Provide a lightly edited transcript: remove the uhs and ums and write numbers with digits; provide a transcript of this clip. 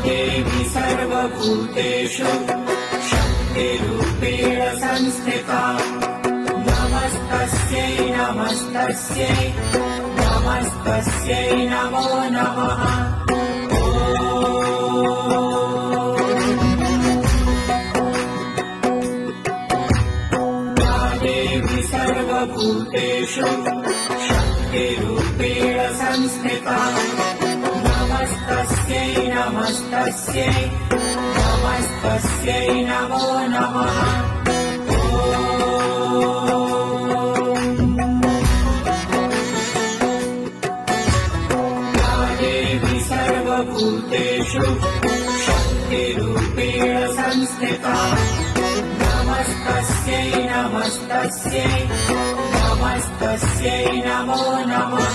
देवी सर्वभूतेषु शक्तिरूपेण संस्थिता नमस्तस्यै नमस्तस्यै नमस्तस्यै नमो नमः। देवी सर्वभूतेषु शक्तिरूपेण संस्थिता नमस्तस्यै नमस्तस्यै नमस्तस्यै नमो नमः। देवी सर्वभूतेषु शक्तिरूपेण संस्थिता नमस्तस्यै नमस्तस्यै नमस्तस्यै नमो नमः।